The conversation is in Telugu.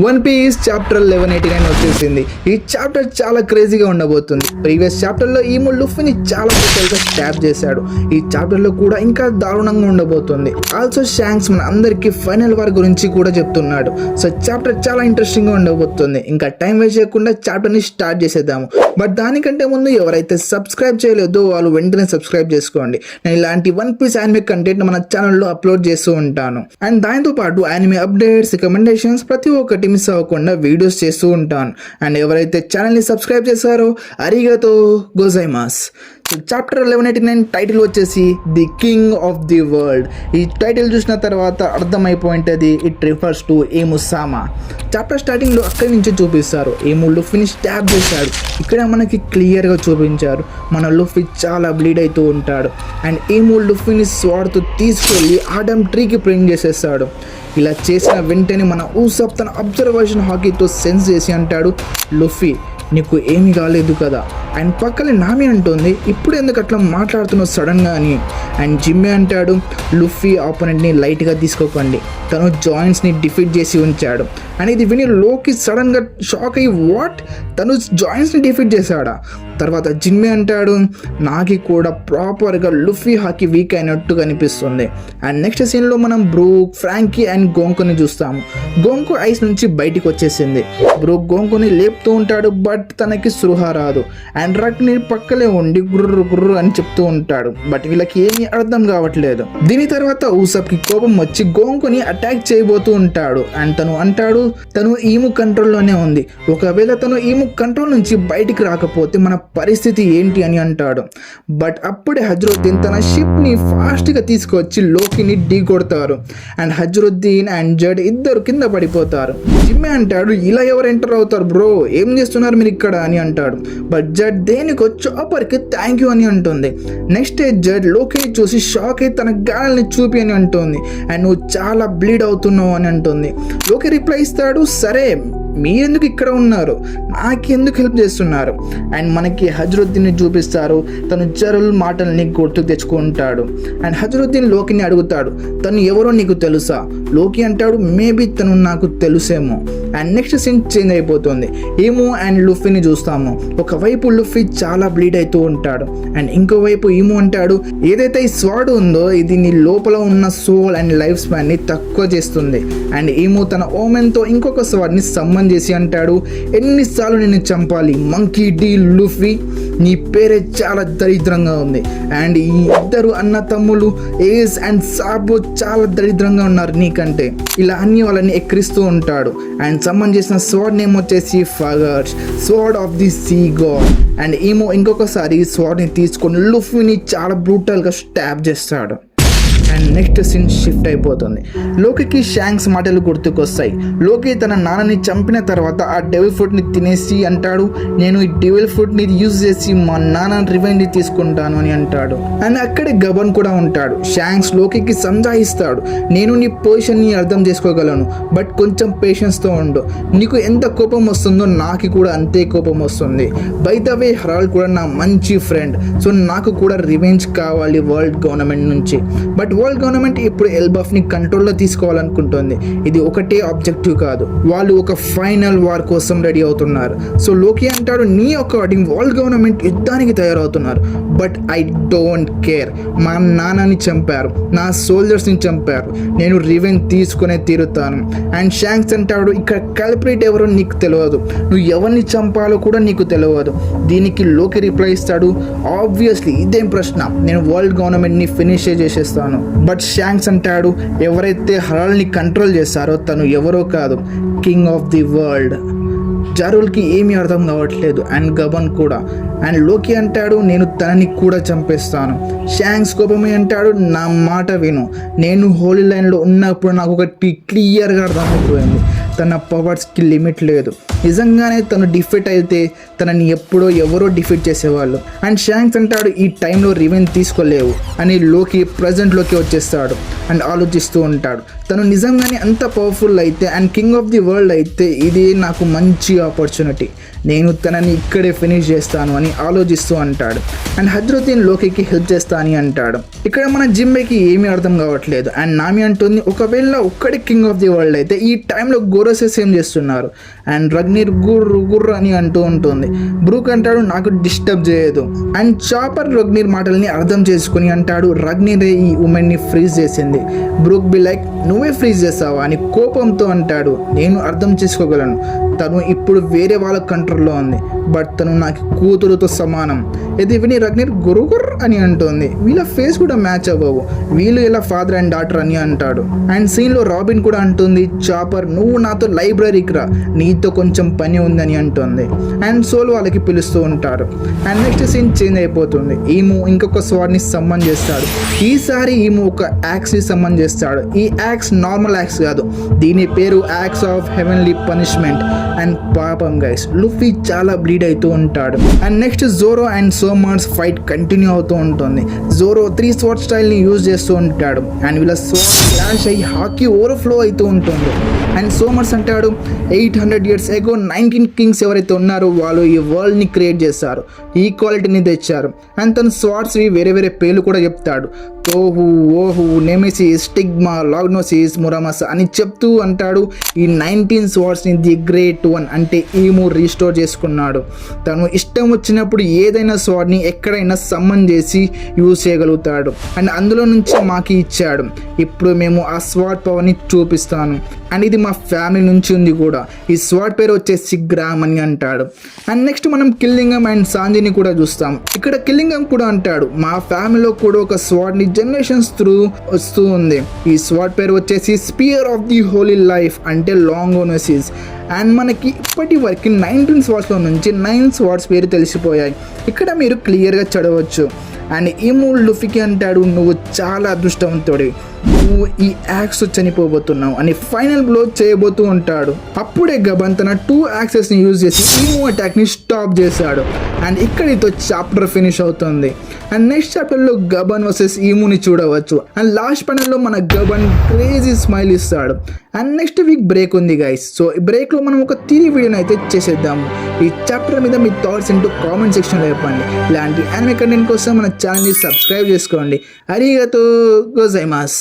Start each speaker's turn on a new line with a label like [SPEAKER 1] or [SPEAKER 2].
[SPEAKER 1] వన్ పీస్ చాప్టర్ 1189 వచ్చేసింది. ఈ చాప్టర్ చాలా క్రేజీగా ఉండబోతుంది. ప్రీవియస్ చాప్టర్లో ఈము లుఫీని చాలా బ్రూటల్గా స్టాప్ చేశాడు. ఈ చాప్టర్లో కూడా ఇంకా దారుణంగా ఉండబోతుంది. ఆల్సో షాంక్స్ మన అందరికీ ఫైనల్ వార్ గురించి కూడా చెప్తున్నాడు. సో చాప్టర్ చాలా ఇంట్రెస్టింగ్గా ఉండబోతుంది. ఇంకా టైం వేస్ట్ చేయకుండా చాప్టర్ని స్టార్ట్ చేసేద్దాము. బట్ దానికంటే ముందు ఎవరైతే సబ్స్క్రైబ్ చేయలేదో వాళ్ళు వెంటనే సబ్స్క్రైబ్ చేసుకోండి. నేను ఇలాంటి వన్ పీస్ యానిమే కంటెంట్ మన ఛానల్లో అప్లోడ్ చేస్తూ ఉంటాను. అండ్ దాంతో పాటు యానిమే అప్డేట్స్, రికమెండేషన్స్ ప్రతి ఒక్కటి మిస్ అవ్వకుండా వీడియోస్ చేస్తూ ఉంటాను. అండ్ ఎవరైతే ఛానల్ని సబ్స్క్రైబ్ చేశారో అరిగతో గోజైమాస్. చాప్టర్ 1189 టైటిల్ వచ్చేసి the king of the world. ఈ టైటిల్ చూసిన తర్వాత అర్థమైపోయింటుంది ఇట్ రిఫర్స్ టు ఈము సామా. చాప్టర్ స్టార్టింగ్లో అక్కడి నుంచి చూపిస్తారు ఈము లుఫీని స్టాప్ చేశాడు. ఇక్కడ మనకి క్లియర్గా చూపించారు మన లుఫీ చాలా బ్లీడ్ అవుతూ ఉంటాడు. అండ్ ఈము లుఫీని స్వాడ్తో తీసుకెళ్ళి ఆడమ్ ట్రీకి ప్రింట్ చేసేస్తాడు. ఇలా చేసిన వెంటనే మన ఊసప్ తన అబ్జర్వేషన్ హాకీతో సెన్స్ చేసి అంటాడు, లుఫీ నీకు ఏమీ కాలేదు కదా. అండ్ పక్కనే నామి అంటుంది, ఇప్పుడు ఎందుకు అట్లా మాట్లాడుతున్నావు సడన్గా అని. అండ్ జిమ్మే అంటాడు, లుఫీ ఆపోనెంట్ని లైట్గా తీసుకోకండి, తను జాయింట్స్ని డిఫీట్ చేసి ఉంచాడు. అండ్ ఇది విని లోకి సడన్గా షాక్ అయ్యి వాట్, తను జాయింట్స్ని డిఫీట్ చేశాడా. తర్వాత జిమ్మే అంటాడు, నాకి కూడా ప్రాపర్గా లుఫీ హాకీ వీక్ అయినట్టు కనిపిస్తుంది. అండ్ నెక్స్ట్ సీన్లో మనం బ్రూక్, ఫ్రాంకీ అండ్ గోంకుని చూస్తాము. గోంకు ఐస్ నుంచి బయటికి వచ్చేసింది. బ్రూక్ గోంకుని లేపుతూ ఉంటాడు, బట్ తనకి స్పృహ రాదు. అండ్ రక్ని పక్కలే ఉండి గుర్రు గుర్రు అని చెప్తూ ఉంటాడు. బట్ వీళ్ళకి ఏమీ అర్థం కావట్లేదు. దీని తర్వాత ఊసప్కి కోపం వచ్చి గోంకుని అటాక్ చేయబోతూ ఉంటాడు. అండ్ తను అంటాడు, తను ఈము కంట్రోల్లోనే ఉంది, ఒకవేళ తను ఈము కంట్రోల్ నుంచి బయటికి రాకపోతే మన పరిస్థితి ఏంటి అని అంటాడు. బట్ అప్పుడే హజ్రుద్దీన్ తన షిప్ని ఫాస్ట్గా తీసుకొచ్చి లోకిని ఢీ కొడతారు. అండ్ హజ్రుద్దీన్ అండ్ జడ్ ఇద్దరు కింద పడిపోతారు. జిమ్మే అంటాడు, ఇలా ఎవరు ఎంటర్ అవుతారు బ్రో, ఏం చేస్తున్నారు మీరు ఇక్కడ అని అంటాడు. బట్ జడ్ దేనికో చాపర్కి థ్యాంక్ యూ అని అంటుంది. నెక్స్ట్ డే జడ్ లోకిని చూసి షాక్ అయి తన గాయాలని చూపి అని అంటుంది. అండ్ నువ్వు చాలా బ్లీడ్ అవుతున్నావు అని అంటుంది. లోకి రిప్లై ఇస్తాడు, సరే మీరెందుకు ఇక్కడ ఉన్నారు, నాకెందుకు హెల్ప్ చేస్తున్నారు. అండ్ మనకి హజ్రుద్దీన్ని చూపిస్తారు. తను జరుల్ మాటల్ని గుర్తు తెచ్చుకుంటాడు. అండ్ హజ్రుద్దీన్ లోకిని అడుగుతాడు, తను ఎవరో నీకు తెలుసా. లోకి అంటాడు, మేబీ తను నాకు తెలుసేమో. అండ్ నెక్స్ట్ సీన్ చేంజ్ అయిపోతుంది. ఈము అండ్ లుఫీని చూస్తాము. ఒకవైపు లుఫీ చాలా బ్లీడ్ అవుతూ ఉంటాడు. అండ్ ఇంకోవైపు ఈము అంటాడు, ఏదైతే ఈ స్వాడ్ ఉందో ఇది నీ లోపల ఉన్న సోల్ అండ్ లైఫ్ స్పాన్ని తక్కువ చేస్తుంది. అండ్ ఈము తన ఓమెన్తో ఇంకొక స్వాడ్ని సమ్మన్ చేసి అంటాడు, ఎన్నిసార్లు నిన్ను చంపాలి మంకీ డి లుఫీ, నీ పేరే చాలా దరిద్రంగా ఉంది. అండ్ ఈ ఇద్దరు అన్న తమ్ముళ్ళు ఏస్ అండ్ సాబో చాలా దరిద్రంగా ఉన్నారు నీకంటే. ఇలా అన్ని వాళ్ళని ఎక్కిరిస్తూ ఉంటాడు. అండ్ సమ్మన్ చేసిన స్వాడ్ నేమ్ వచ్చేసి ఫగర్స్, sword of the sea god. And Imu ఇంకొకసారి స్వాడ్ని తీసుకొని లుఫీని చాలా బ్రూటల్గా స్టాప్ చేస్తాడు. అండ్ నెక్స్ట్ సీన్ షిఫ్ట్ అయిపోతుంది. లోకికి షాంక్స్ మాటలు గుర్తుకొస్తాయి. లోకి తన నాన్నని చంపిన తర్వాత ఆ డెవిల్ ఫ్రూట్ని తినేసి అంటాడు, నేను ఈ డెవిల్ ఫ్రూట్ని యూజ్ చేసి మా నాన్న రివెంజ్ తీసుకుంటాను అని అంటాడు. అండ్ అక్కడే గబన్ కూడా ఉంటాడు. షాంక్స్ లోకికి సంజాయిస్తాడు, నేను నీ పొజిషన్ని అర్థం చేసుకోగలను, బట్ కొంచెం పేషెన్స్తో ఉండు, నీకు ఎంత కోపం వస్తుందో నాకు కూడా అంతే కోపం వస్తుంది. బై ద వే హరాల్డ్ కూడా నా మంచి ఫ్రెండ్, సో నాకు కూడా రివెంజ్ కావాలి వరల్డ్ గవర్నమెంట్ నుంచి. బట్ వరల్డ్ గవర్నమెంట్ ఇప్పుడు ఎల్బఫ్ని కంట్రోల్లో తీసుకోవాలనుకుంటుంది. ఇది ఒకటే ఆబ్జెక్టివ్ కాదు, వాళ్ళు ఒక ఫైనల్ వార్ కోసం రెడీ అవుతున్నారు. సో లోకి అంటాడు, నీ అకార్డింగ్ వరల్డ్ గవర్నమెంట్ యుద్ధానికి తయారవుతున్నారు, బట్ ఐ డోంట్ కేర్. మా నాన్నని చంపారు, నా సోల్జర్స్ని చంపారు, నేను రివెంజ్ తీసుకునే తీరుతాను. అండ్ షాంక్స్ అంటాడు, ఇక్కడ కల్ప్రిట్ ఎవరో నీకు తెలియదు, నువ్వు ఎవరిని చంపాలో కూడా నీకు తెలియదు. దీనికి లోకి రిప్లై ఇస్తాడు, ఆబ్వియస్లీ ఇదేం ప్రశ్న, నేను వరల్డ్ గవర్నమెంట్ని ఫినిష్ చేసేస్తాను. బట్ షాంక్స్ అంటాడు, ఎవరైతే హరాల్ని కంట్రోల్ చేస్తారో తను ఎవరో కాదు, కింగ్ ఆఫ్ ది వరల్డ్. జారుల్కి ఏమీ అర్థం కావట్లేదు. అండ్ గబన్ కూడా. అండ్ లోకి అంటాడు, నేను తనని కూడా చంపేస్తాను. షాంక్స్ కోపమే అంటాడు, నా మాట విను, నేను హోలీ లైన్లో ఉన్నప్పుడు నాకు ఒకటి క్లియర్గా అర్థమైపోయింది, తన పవర్స్కి లిమిట్ లేదు, నిజంగానే తను డిఫీట్ అయితే తనని ఎప్పుడో ఎవరో డిఫీట్ చేసేవాళ్ళు. అండ్ షాంక్స్ అంటాడు ఈ టైంలో రివెంజ్ తీసుకోలేవు అని లోకి ప్రజెంట్లోకి వచ్చేస్తాడు అండ్ ఆలోచిస్తూ ఉంటాడు. తను నిజంగానే అంత పవర్ఫుల్ అయితే and king of the world అయితే ఇది నాకు మంచి ఆపర్చునిటీ, నేను తనని ఇక్కడే ఫినిష్ చేస్తాను అని ఆలోచిస్తూ అంటాడు. అండ్ హజ్రతీన్ లోకికి హెల్ప్ చేస్తా అని అంటాడు. ఇక్కడ మన జింబేకి ఏమీ అర్థం కావట్లేదు. అండ్ నామి అంటుంది ఒకవేళ ఒక్కడే కింగ్ ఆఫ్ ది వరల్డ్ అయితే ఈ టైంలో గోరసెస్ ఏం చేస్తున్నారు. అండ్ రగ్నీర్ గుర్ర అని అంటూ ఉంటుంది. బ్రూక్ అంటాడు నాకు డిస్టర్బ్ చేయదు. అండ్ చాపర్ రగ్నీర్ మాటల్ని అర్థం చేసుకుని అంటాడు రగ్నీరే ఈ ఉమెన్ని ఫ్రీజ్ చేసింది. బ్రూక్ బి లైక్ నువ్వే ఫ్రీజ్ చేస్తావా అని కోపంతో అంటాడు. నేను అర్థం చేసుకోగలను, తను ఇప్పుడు వేరే వాళ్ళ కంట్రోల్లో ఉంది, బట్ తను నాకు కూతురుతో సమానం. ఇది విని రగ్నీర్ గురుగుర్ అని అంటుంది. వీళ్ళ ఫేస్ కూడా మ్యాచ్ అవ్వవు, వీళ్ళు ఇలా ఫాదర్ అండ్ డాటర్ అని అంటాడు. అండ్ సీన్లో రాబిన్ కూడా అంటుంది చాపర్ నువ్వు నాతో లైబ్రరీకి రా, నీతో కొంచెం పని ఉందని అంటుంది. అండ్ సోల్ వాళ్ళకి పిలుస్తూ ఉంటారు. అండ్ నెక్స్ట్ సీన్ చేంజ్ అయిపోతుంది. ఈము ఇంకొక స్వాడ్ని సమ్మన్ చేస్తాడు. ఈసారి ఈము ఒక యాక్స్ని సమ్మన్ చేస్తాడు. ఈ యాక్స్ నార్మల్ యాక్స్ కాదు, దీని పేరు axe of heavenly punishment. And పాపం గైస్ లుఫీ చాలా బ్లీడ్ అవుతూ ఉంటాడు. And next Zoro and Somers fight continue అవుతూ ఉంటుంది. జోరో 3 స్వాట్ స్టైల్ని యూజ్ చేస్తూ ఉంటాడు. అండ్ వీళ్ళ స్వాట్ క్లాష్ అయ్యి హాకీ ఓవర్ఫ్లో అవుతూ ఉంటుంది. అండ్ సోమర్స్ అంటాడు 800 years ago 19 కింగ్స్ ఎవరైతే ఉన్నారో వాళ్ళు ఈ వరల్డ్ని క్రియేట్ చేశారు, ఈక్వాలిటీని తెచ్చారు. అండ్ తను స్వాట్స్వి వేరే వేరే పేర్లు కూడా చెప్తాడు. తోహు, ఓహు, నెమెసిస్, స్టిగ్మా, లాగ్నోసిస్, మురామస్ అని చెప్తూ అంటాడు. ఈ 19 స్వాట్స్ని ది గ్రేట్ వన్ అంటే ఈము రీస్టోర్ చేసుకున్నాడు. తను ఇష్టం వచ్చినప్పుడు ఏదైనా స్వాడ్ని ఎక్కడైనా సమ్మన్ చేసి యూజ్ చేయగలుగుతాడు. అండ్ అందులో నుంచి మాకు ఇచ్చాడు. ఇప్పుడు మేము ఆ స్వాడ్ పవర్ని చూపిస్తాను. అండ్ ఇది మా ఫ్యామిలీ నుంచి ఉంది కూడా. ఈ స్వాడ్ పేరు వచ్చేసి గ్రామ్ అని అంటాడు. అండ్ నెక్స్ట్ మనం కిల్లింగం అండ్ సాంజిని కూడా చూస్తాం. ఇక్కడ కిల్లింగం కూడా అంటాడు మా ఫ్యామిలీలో కూడా ఒక స్వాడ్ని జనరేషన్స్ త్రూ వస్తూ ఉంది. ఈ స్వాడ్ పేరు వచ్చేసి spear of the Holi life అంటే లాంగోనోసిస్. అండ్ మనకి ఇప్పటి వరకు 19 స్వాట్స్లో నుంచి 9 స్వాట్స్ పేరు తెలిసిపోయాయి. ఇక్కడ మీరు క్లియర్గా చదవచ్చు. అండ్ ఈము లుఫీకి అంటాడు నువ్వు చాలా అదృష్టవంతుడి, నువ్వు ఈ యాక్స్ చనిపోబోతున్నావు అని ఫైనల్ బ్లో చేయబోతూ ఉంటాడు. అప్పుడే గబన్ తన 2 యాక్సెస్ని యూజ్ చేసి ఈము అటాక్ని స్టాప్ చేశాడు. అండ్ ఇక్కడితో చాప్టర్ ఫినిష్ అవుతుంది. అండ్ నెక్స్ట్ చాప్టర్లో గబన్ వర్సెస్ ఈముని చూడవచ్చు. అండ్ లాస్ట్ ప్యానెల్లో మన గబన్ క్రేజీ స్మైల్ ఇస్తాడు. అండ్ నెక్స్ట్ వీక్ బ్రేక్ ఉంది గైస్. సో ఈ బ్రేక్లో మనం ఒక 3 వీడియోని అయితే చేసేద్దాము. ఈ చాప్టర్ మీద మీ థాట్స్ ఏంటో కామెంట్ సెక్షన్లో చెప్పండి. ఇలాంటి యానిమే కంటెంట్ కోసం మన ఛానల్ని సబ్స్క్రైబ్ చేసుకోండి. అరిగతో గోజైమాస్.